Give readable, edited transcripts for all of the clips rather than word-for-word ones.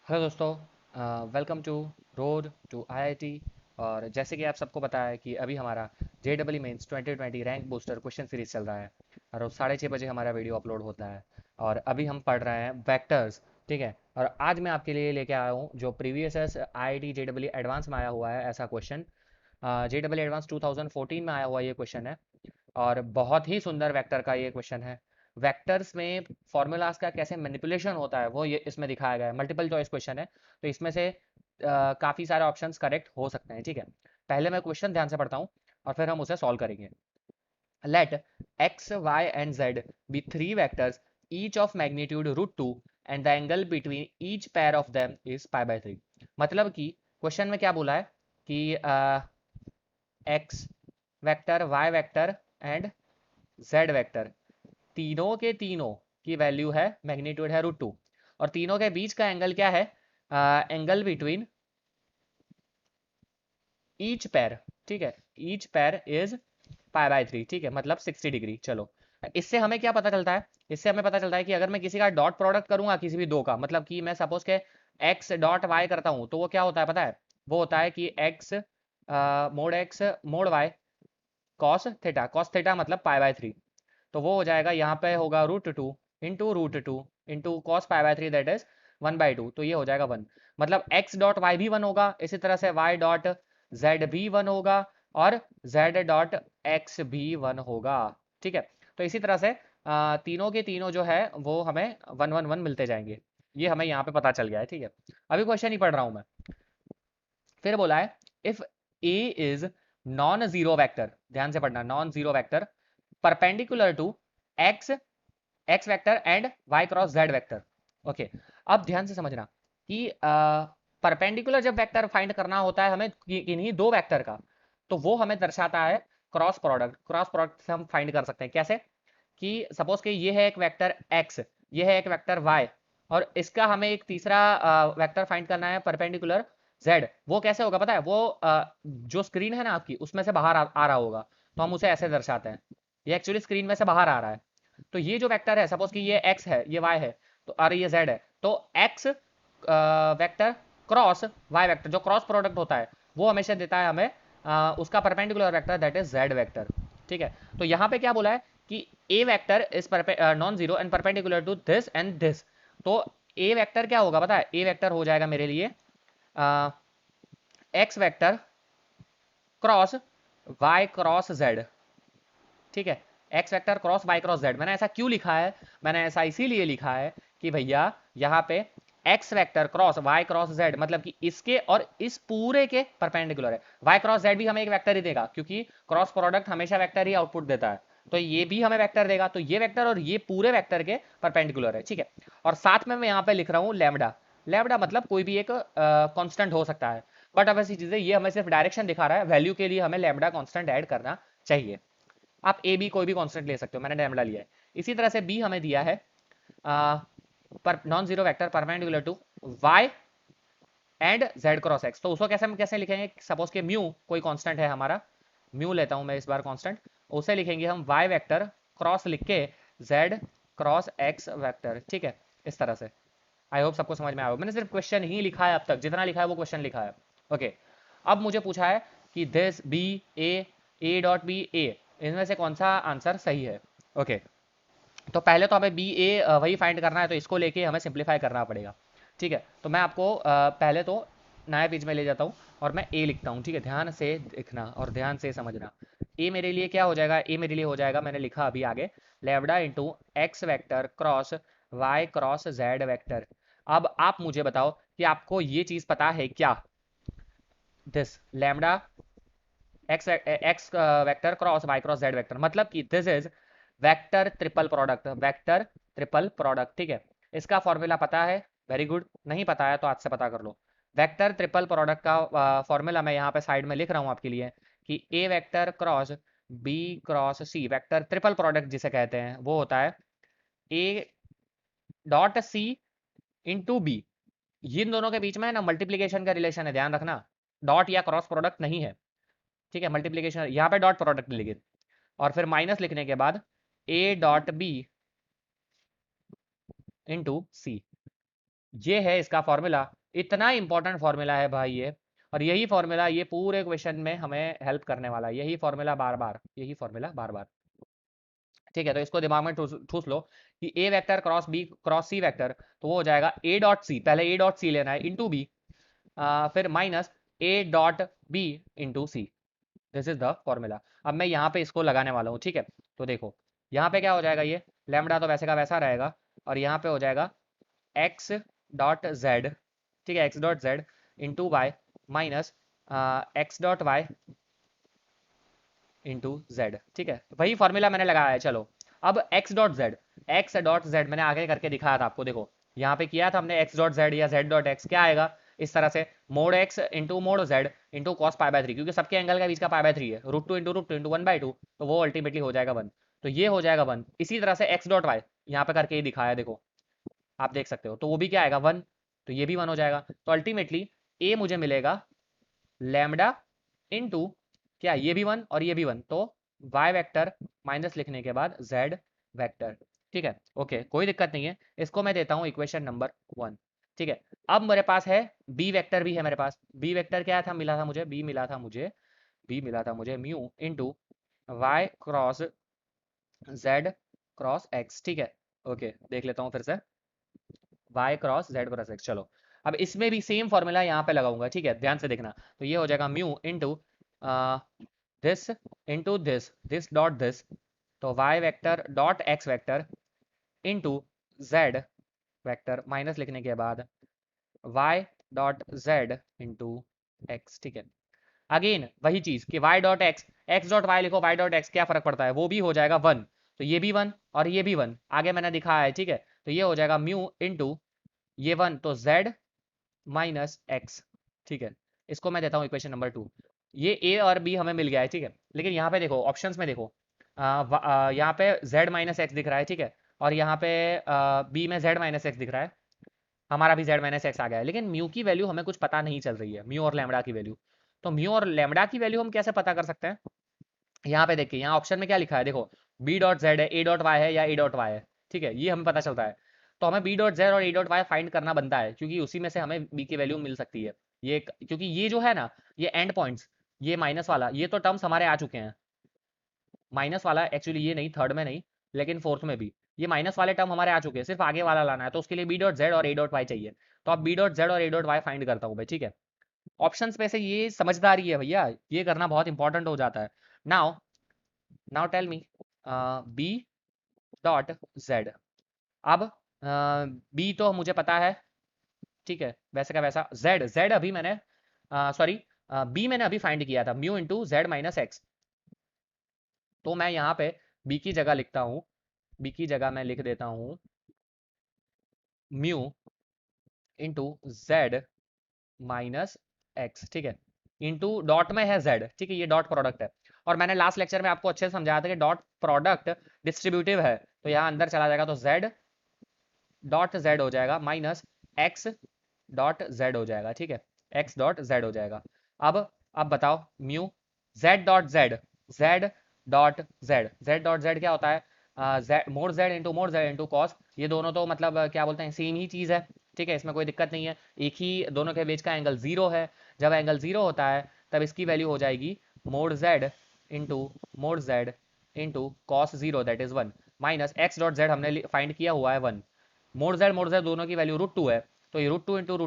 Hello दोस्तों, welcome to road to IIT. और जैसे कि आप सबको पता है कि अभी हमारा जेडब्ल्यू mains 2020 rank booster question series चल रहा है और रोज 6:30 बजे हमारा वीडियो अपलोड होता है। और अभी हम पढ़ रहे हैं वेक्टर्स। ठीक है, और आज मैं आपके लिए लेके आया हूँ जो प्रीवियस आईआईटी जेडब्ल्यू एडवांस में आया हुआ है ऐसा क्वेश्चन। जेडब्ल्यू एडवांस 2014 में आया हुआ ये क्वेश्चन है और बहुत ही सुंदर वेक्टर का ये क्वेश्चन है। वेक्टर्स में फॉर्मूलाज का कैसे मैनिपुलेशन होता है वो ये इसमें दिखाया गया है। मल्टीपल चॉइस क्वेश्चन है तो इसमें से काफ़ी सारे ऑप्शंस करेक्ट हो सकते हैं। ठीक है, पहले मैं क्वेश्चन ध्यान से पढ़ता हूँ और फिर हम उसे सॉल्व करेंगे। Let x y and z be three vectors each of magnitude √2 and the angle between each pair of them is π/3। मतलब कि क्वेश्चन में क्या बोला है कि x vector, y vector and z vector तीनों के तीनों की वैल्यू है, मैग्नीट्यूड है √2 और तीनों के बीच का एंगल क्या है, एंगल बिटवीन ईच पैर। ठीक है, ईच पैर इज π/3। ठीक है, मतलब 60 डिग्री। चलो, इससे हमें क्या पता चलता है, इससे हमें पता चलता है कि अगर मैं किसी का डॉट प्रोडक्ट करूंगा किसी भी दो का, मतलब कि मैं सपोज के x डॉट y करता हूं तो वो क्या होता है पता है, वो होता है कि x mode x mode y cos theta मतलब π/3। तो वो हो जाएगा, यहाँ पे होगा √2 इंटू कॉस π/3 दैट इज 1/2। तो ये हो जाएगा 1। मतलब x डॉट y भी 1 होगा, इसी तरह से y डॉट z भी 1 होगा और z डॉट x भी 1 होगा। ठीक है, तो इसी तरह से तीनों के तीनों जो है वो हमें 1 1 1 मिलते जाएंगे। ये हमें यहाँ पे पता चल गया है। ठीक है, अभी क्वेश्चन ही पढ़ रहा हूँ मैं। फिर बोला है if a is non zero vector, ध्यान से पढ़ना, non zero vector perpendicular to x x vector and y cross z vector. Okay, अब ध्यान से समझना कि परपेंडिकुलर जब वेक्टर फाइंड करना होता है हमें किन्हीं दो वेक्टर का, तो वो हमें दर्शाता है क्रॉस प्रोडक्ट। क्रॉस प्रोडक्ट से हम फाइंड कर सकते हैं कैसे, कि सपोज कि ये है एक वेक्टर x, ये है एक वेक्टर y और इसका हमें एक तीसरा वेक्टर फाइंड करना है परपेंडिकुलर z। वो कैसे होगा पता है, वो जो स्क्रीन है ना आपकी उसमें से बाहर आ रहा होगा, तो हम उसे ऐसे दर्शाते हैं। ये एक्चुअली स्क्रीन में से बाहर आ रहा है। तो ये जो वेक्टर है, सपोज कि ये x है, ये y है, तो और ये z है, तो x vector cross y vector जो क्रॉस प्रोडक्ट होता है वो हमेशा देता है हमें उसका perpendicular vector that is z vector. ठीक है, तो यहाँ पे क्या बोला है कि a vector is non zero and perpendicular to this and this. तो a वेक्टर क्या होगा पता है, a वेक्टर हो जाएगा मेरे लिए x vector cross y cross z। ठीक है, x vector cross y cross z. मैंने ऐसा क्यों लिखा है, मैंने ऐसा इसीलिए लिखा है कि भैया यहाँ पे x vector cross y cross z मतलब कि इसके और इस पूरे के परपेंडिकुलर है। वाई क्रॉस जेड भी हमें एक वेक्टर ही देगा क्योंकि क्रॉस प्रोडक्ट हमेशा वेक्टर ही आउटपुट देता है, तो ये भी हमें वेक्टर देगा। तो ये वेक्टर और ये पूरे वेक्टर के परपेंडिकुलर है। ठीक है, और साथ में मैं यहाँ पे लिख रहा हूँ लैम्डा। लैम्डा मतलब कोई भी एक कांस्टेंट हो सकता है, बट अब ऐसी चीजें, ये हमें सिर्फ डायरेक्शन दिखा रहा है, वैल्यू के लिए हमें लैम्डा कांस्टेंट ऐड करना चाहिए। आप ए बी कोई भी कांस्टेंट ले सकते हो, मैंने लैम्डा लिया है। इसी तरह से बी हमें दिया है पर non zero vector perpendicular to y and z cross x. तो उसको कैसे हम कैसे लिखेंगे, सपोज के म्यू कोई कांस्टेंट है हमारा, म्यू लेता हूं मैं इस बार कांस्टेंट, उसे लिखेंगे हम वाई वेक्टर क्रॉस लिख के जेड क्रॉस एक्स वेक्टर। ठीक है, इस तरह से। आई होप सबको समझ में आया। मैंने सिर्फ क्वेश्चन ही लिखा है, अब तक जितना लिखा है वो क्वेश्चन लिखा है। ओके, अब मुझे पूछा है कि this B A dot B A, इनमें से कौन सा आंसर सही है। ओके, तो पहले तो हमें बी ए वही फाइंड करना है, तो इसको लेके हमें सिंप्लीफाई करना पड़ेगा। ठीक है, तो मैं आपको पहले तो नए पेज में ले जाता हूँ और मैं ए लिखता हूँ। ठीक है, ध्यान से देखना और ध्यान से समझना। ए मेरे लिए क्या हो जाएगा, ए मेरे लिए हो जाएगा, मैंने लिखा अभी आगे, lambda into x vector cross y cross z vector. अब आप मुझे बताओ कि आपको ये चीज़ पता है क्या, this lambda x vector cross y cross z vector, मतलब कि this is vector triple product, vector triple product. ठीक है, इसका फॉर्मूला पता है, वेरी गुड। नहीं पता है तो आज से पता कर लो। वेक्टर ट्रिपल प्रोडक्ट का फॉर्मूला मैं यहाँ पे साइड में लिख रहा हूँ आपके लिए कि A vector cross B cross C, vector triple product जिसे कहते हैं वो होता है A dot C into B. इन दोनों के बीच में ना मल्टीप्लीकेशन का रिलेशन है, ध्यान रखना, डॉट या क्रॉस प्रोडक्ट नहीं है। ठीक है, मल्टीप्लीकेशन यहाँ पे डॉट प्रोडक्ट लिखे और फिर माइनस लिखने के बाद ए डॉट बी इंटू सी। ये है इसका फॉर्मूला। इतना इंपॉर्टेंट फॉर्मूला है भाई ये, और यही फॉर्मूला ये पूरे क्वेश्चन में हमें हेल्प करने वाला है। यही फॉर्मूला बार बार, यही फॉर्मूला बार बार। ठीक है, तो इसको दिमाग में ठूस ठूस लो कि A vector cross B cross C vector, तो वो हो जाएगा ए डॉट सी, पहले ए डॉट सी लेना है इंटू बी, फिर minus a dot b into c. This is the formula. अब मैं यहाँ पे इसको लगाने वाला हूँ। ठीक है, तो देखो यहाँ पे क्या हो जाएगा, ये लैम्बडा तो वैसे का वैसा रहेगा, और यहाँ पे हो जाएगा एक्स डॉट जेड। ठीक है, x dot z into y minus x dot y into z. ठीक है, वही फॉर्मूला मैंने लगाया है। चलो अब x dot z, x dot z मैंने आगे करके दिखाया था आपको। देखो यहाँ पे किया था हमने एक्स डॉट जेड या जेड डॉट एक्स, क्या आएगा इस तरह से, mode x into mode Z into cos pi by 3, क्योंकि सबके एंगल का बीच का पाई बाय 3 है, रूट टू इंटू 1/2, तो वो अल्टीमेटली हो जाएगा 1। तो ये हो जाएगा 1। इसी तरह से एक्स डॉट वाई यहाँ पे करके ही दिखाया है, देखो आप देख सकते हो, तो वो भी क्या आएगा 1, तो ये भी 1 हो जाएगा। तो अल्टीमेटली ए मुझे मिलेगा लैम्डा इंटू क्या, ये भी 1 और ये भी 1, तो y वेक्टर माइनस लिखने के बाद z वेक्टर। ठीक है, ओके, कोई दिक्कत नहीं है। इसको मैं देता हूँ इक्वेशन नंबर 1। ठीक है, अब मेरे पास है b वेक्टर भी है मेरे पास। b वेक्टर क्या था, मिला था मुझे, b मिला था मुझे mu into y cross z cross x। ठीक है, ओके, देख लेता हूँ फिर से, y cross z cross x। चलो अब इसमें भी सेम फॉर्मूला यहाँ पे लगाऊंगा। ठीक है, ध्यान से देखना, तो ये हो जाएगा mu into this into this dot this, तो y vector dot x vector into z vector minus लिखने के बाद y dot z into x। ठीक है, अगेन वही चीज कि y dot x dot y लिखो, y डॉट x, क्या फर्क पड़ता है, वो भी हो जाएगा 1, तो ये भी 1 और ये भी 1, आगे मैंने दिखाया है। ठीक है, तो ये हो जाएगा म्यू इंटू ये 1, तो z माइनस x। ठीक है, इसको मैं देता हूँ इक्वेशन नंबर 2। ये a और b हमें मिल गया है। ठीक है, लेकिन यहाँ पे देखो ऑप्शंस में देखो, यहाँ पे z माइनस एक्स दिख रहा है। ठीक है, और यहाँ पे b में z माइनस एक्स दिख रहा है, हमारा भी z माइनस एक्स आ गया है, लेकिन म्यू की वैल्यू हमें कुछ पता नहीं चल रही है, म्यू और लैम्बडा की वैल्यू। तो म्यू और लैम्बडा की वैल्यू हम कैसे पता कर सकते हैं, यहाँ पे देखिए, यहाँ ऑप्शन में क्या लिखा है, देखो बी डॉट जेड है, ए डॉट वाई है या ए डॉट वाई है। ठीक है, ये हमें पता चलता है। तो हमें बी डॉट जेड और ए डॉट वाई फाइंड करना बनता है, क्योंकि उसी में से हमें बी की वैल्यू मिल सकती है। ये क्योंकि ये जो है ना, ये एंड पॉइंट्स, ये माइनस वाला, ये तो टर्म्स हमारे आ चुके हैं। माइनस वाला एक्चुअली ये नहीं, थर्ड में नहीं, लेकिन फोर्थ में भी ये माइनस वाले टर्म हमारे आ चुके हैं, सिर्फ आगे वाला लाना है। तो उसके लिए बी डॉट जेड और ए डॉट वाई चाहिए, तो अब बी डॉट जेड और ए डॉट वाई फाइंड करता हूँ भाई। ठीक है, ऑप्शंस में से ये समझदारी है भैया, ये करना बहुत इंपॉर्टेंट हो जाता है। Now now tell me b dot z. अब बी तो मुझे पता है। ठीक है, वैसे का वैसा जेड, जेड अभी मैंने सॉरी बी मैंने अभी फाइंड किया था, mu into z minus x. तो मैं यहाँ पे बी की जगह लिखता हूँ, बी की जगह मैं लिख देता हूँ mu into z minus x. ठीक है, इंटू डॉट में है जेड। ठीक है, ये डॉट प्रोडक्ट है, और मैंने लास्ट लेक्चर में आपको अच्छे से समझाया था कि डॉट प्रोडक्ट डिस्ट्रीब्यूटिव है, तो यहाँ अंदर चला जाएगा, तो जेड डॉट जेड हो जाएगा माइनस एक्स डॉट जेड हो जाएगा। ठीक है, एक्स डॉट जेड हो जाएगा। अब बताओ mu Z dot Z, Z dot Z, Z dot Z क्या होता है, मोड जेड इंटू कॉस। ये दोनों तो मतलब क्या बोलते हैं, सेम ही चीज़ है। ठीक है, इसमें कोई दिक्कत नहीं है, एक ही दोनों के बीच का एंगल जीरो है। जब एंगल जीरो होता है तब इसकी वैल्यू हो जाएगी mode Z into mode Z into cos zero, that is 1, minus x dot Z हमने फाइंड किया हुआ है 1। मोड जेड दोनों की वैल्यू रूट 2 है, तो ये root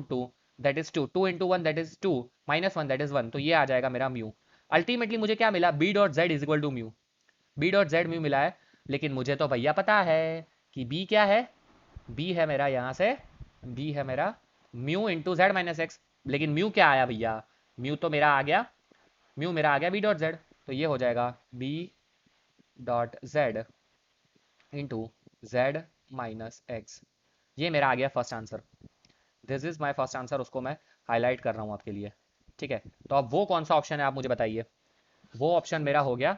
two that is 2, 2 × 1 that is 2, -1 that is 1, तो ये आ जाएगा मेरा म्यू। अल्टीमेटली मुझे क्या मिला, b dot z is equal to mu, b dot z mu मिला है। लेकिन मुझे तो भैया पता है कि बी क्या है, बी है मेरा यहाँ से, बी है मेरा mu into z minus x. लेकिन म्यू क्या आया भैया, म्यू तो मेरा आ गया, म्यू मेरा आ गया बी डॉट जेड, तो ये हो जाएगा b dot z into z minus x. ये मेरा आ गया first answer, this is my first answer, उसको मैं हाईलाइट कर रहा हूँ आपके लिए। ठीक है, तो अब वो कौन सा ऑप्शन है आप मुझे बताइए। वो ऑप्शन मेरा हो गया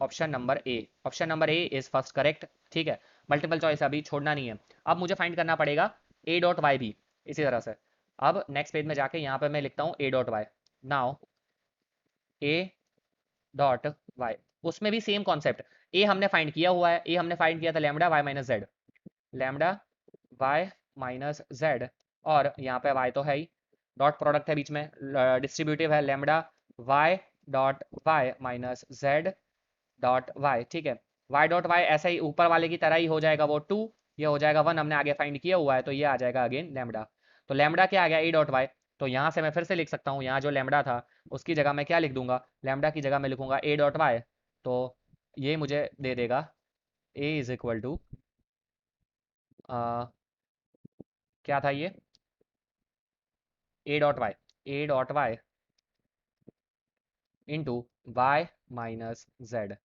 option number A, option number A is first correct. ठीक है, मल्टीपल चॉइस अभी छोड़ना नहीं है। अब मुझे फाइंड करना पड़ेगा ए डॉट वाई भी इसी तरह से। अब नेक्स्ट पेज में जाके यहाँ पे मैं लिखता हूँ a dot y. Now a dot y, उसमें भी सेम कॉन्सेप्ट, ए हमने फाइंड किया हुआ है, ए हमने फाइंड किया था lambda y minus z, lambda y minus z और यहाँ पे y तो है ही, डॉट प्रोडक्ट है बीच में, डिस्ट्रीब्यूटिव है, lambda y dot y minus z dot y, ठीक है। y डॉट y ऐसे ही ऊपर वाले की तरह ही हो जाएगा, वो 2, ये हो जाएगा 1, हमने आगे फाइंड किया हुआ है, तो ये आ जाएगा अगेन लेमडा। तो लेमडा क्या आ गया, a डॉट y। तो यहाँ से मैं फिर से लिख सकता हूँ, यहाँ जो लेमडा था उसकी जगह मैं क्या लिख दूंगा, लेमडा की जगह मैं लिखूंगा a डॉट y। तो ये मुझे दे देगा a इज इक्वल टू, क्या था ये, a dot y, a dot y into y minus z,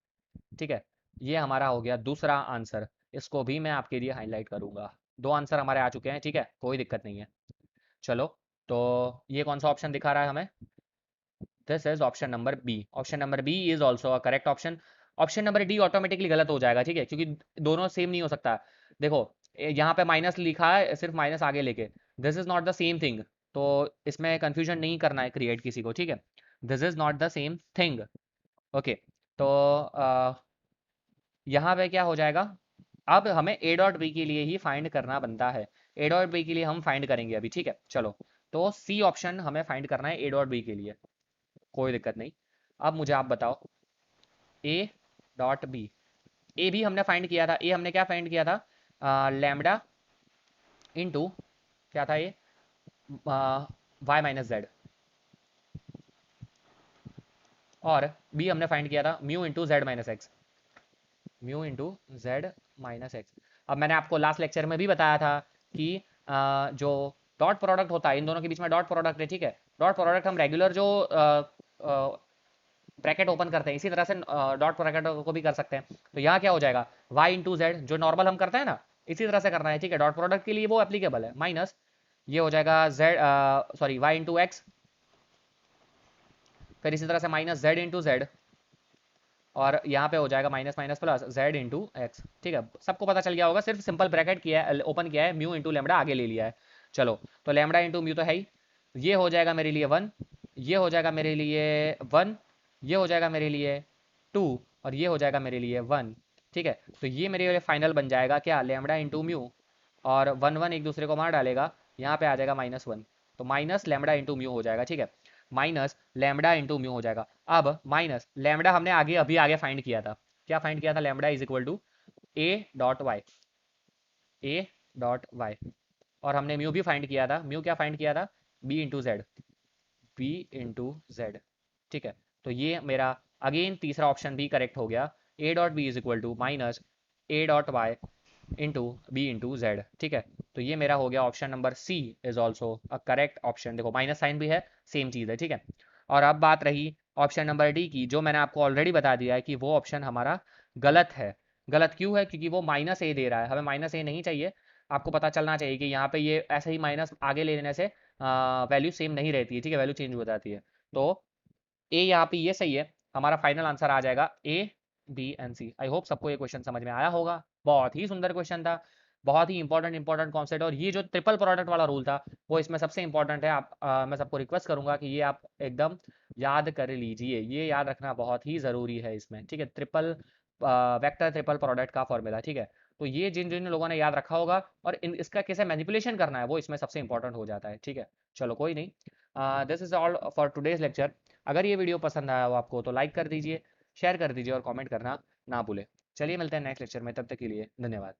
ठीक है। ये हमारा हो गया दूसरा आंसर, इसको भी मैं आपके लिए हाईलाइट करूंगा। दो आंसर हमारे आ चुके हैं, ठीक है, कोई दिक्कत नहीं है। चलो, तो ये कौन सा ऑप्शन दिखा रहा है हमें, this is option number b. Option number b is also a correct option. Option number d automatically गलत हो जाएगा, ठीक है, क्योंकि दोनों सेम नहीं हो सकता। देखो, यहाँ पे माइनस लिखा है, सिर्फ माइनस आगे लेके, this is not the same thing. तो इसमें कंफ्यूजन नहीं करना है क्रिएट किसी को, ठीक है, this is not the same thing. Okay, तो यहाँ पे क्या हो जाएगा, अब हमें ए डॉट बी के लिए ही फाइंड करना बनता है। ए डॉट बी के लिए हम फाइंड करेंगे अभी, ठीक है। चलो, तो सी ऑप्शन हमें फाइंड करना है ए डॉट बी के लिए, कोई दिक्कत नहीं। अब मुझे आप बताओ, ए डॉट बी, ए भी हमने फाइंड किया था, ए हमने क्या फाइंड किया था, लैम्डा इंटू, क्या था ये, वाई माइनस जेड। और बी हमने फाइंड किया था mu into z minus x, mu into z minus x. अब मैंने आपको लास्ट लेक्चर में भी बताया था कि जो डॉट प्रोडक्ट होता है, इन दोनों के बीच में डॉट प्रोडक्ट है, ठीक है। डॉट प्रोडक्ट हम रेगुलर जो ब्रैकेट ओपन करते हैं, इसी तरह से डॉट ब्रैकेट को भी कर सकते हैं। तो यहाँ क्या हो जाएगा, y इंटू जेड, जो नॉर्मल हम करते हैं ना, इसी तरह से करना है, ठीक है। डॉट प्रोडक्ट के लिए वो एप्लीकेबल है, माइनस ये हो जाएगा z, sorry y into x, फिर इसी तरह से माइनस z इंटू जेड, और यहाँ पे हो जाएगा minus minus plus z into x, ठीक है। सबको पता चल गया होगा, सिर्फ सिंपल ब्रैकेट किया है, ओपन किया है, म्यू इंटू लेमडा आगे ले लिया है। चलो, तो लेमडा इंटू म्यू तो है ही, ये हो जाएगा मेरे लिए 1, ये हो जाएगा मेरे लिए 1, ये हो जाएगा मेरे लिए 2, और ये हो जाएगा मेरे लिए 1, ठीक है। तो ये मेरे लिए फाइनल बन जाएगा क्या, लेमडा इंटू म्यू, और 1 1 एक दूसरे को मार डालेगा, यहाँ पे आ जाएगा -1, तो माइनस लेमडा इंटू म्यू हो जाएगा, ठीक है। माइनस लेमडा इंटू म्यू हो जाएगा। अब माइनस लेमडा हमने आगे अभी आगे फाइंड किया था, क्या फाइंड किया था, lambda is equal to a dot y, a dot y. और हमने म्यू भी फाइंड किया था, म्यू क्या फाइंड किया था, b into z, b into z, ठीक है। तो ये मेरा अगेन तीसरा ऑप्शन भी करेक्ट हो गया, a dot b is equal to minus a dot y into b into z, ठीक है। तो ये मेरा हो गया option number c is also a correct option. देखो, माइनस साइन भी है, सेम चीज़ है, ठीक है। और अब बात रही ऑप्शन नंबर डी की, जो मैंने आपको ऑलरेडी बता दिया है कि वो ऑप्शन हमारा गलत है। गलत क्यों है, क्योंकि वो माइनस ए दे रहा है, हमें माइनस ए नहीं चाहिए। आपको पता चलना चाहिए कि यहाँ पे ये ऐसे ही माइनस आगे ले लेने से वैल्यू सेम नहीं रहती है, ठीक है, वैल्यू चेंज हो जाती है। तो ए यहाँ पे ये सही है, हमारा फाइनल आंसर आ जाएगा a b and c. I hope सबको ये क्वेश्चन समझ में आया होगा, बहुत ही सुंदर क्वेश्चन था, बहुत ही इंपॉर्टेंट कॉन्सेप्ट। और ये जो ट्रिपल प्रोडक्ट वाला रूल था वो इसमें सबसे इंपॉर्टेंट है। आप मैं सबको रिक्वेस्ट करूंगा कि ये आप एकदम याद कर लीजिए, ये याद रखना बहुत ही ज़रूरी है इसमें, ठीक है। ट्रिपल वेक्टर ट्रिपल प्रोडक्ट का फॉर्मूला, ठीक है। तो ये जिन जिन लोगों ने याद रखा होगा और इसका कैसे मैनिपुलेशन करना है वो इसमें सबसे इंपॉर्टेंट हो जाता है, ठीक है। चलो, कोई नहीं, this is all for today's lecture. अगर ये वीडियो पसंद आया हो आपको तो लाइक कर दीजिए, शेयर कर दीजिए और कमेंट करना ना भूलें। चलिए, मिलते हैं नेक्स्ट लेक्चर में, तब तक के लिए धन्यवाद।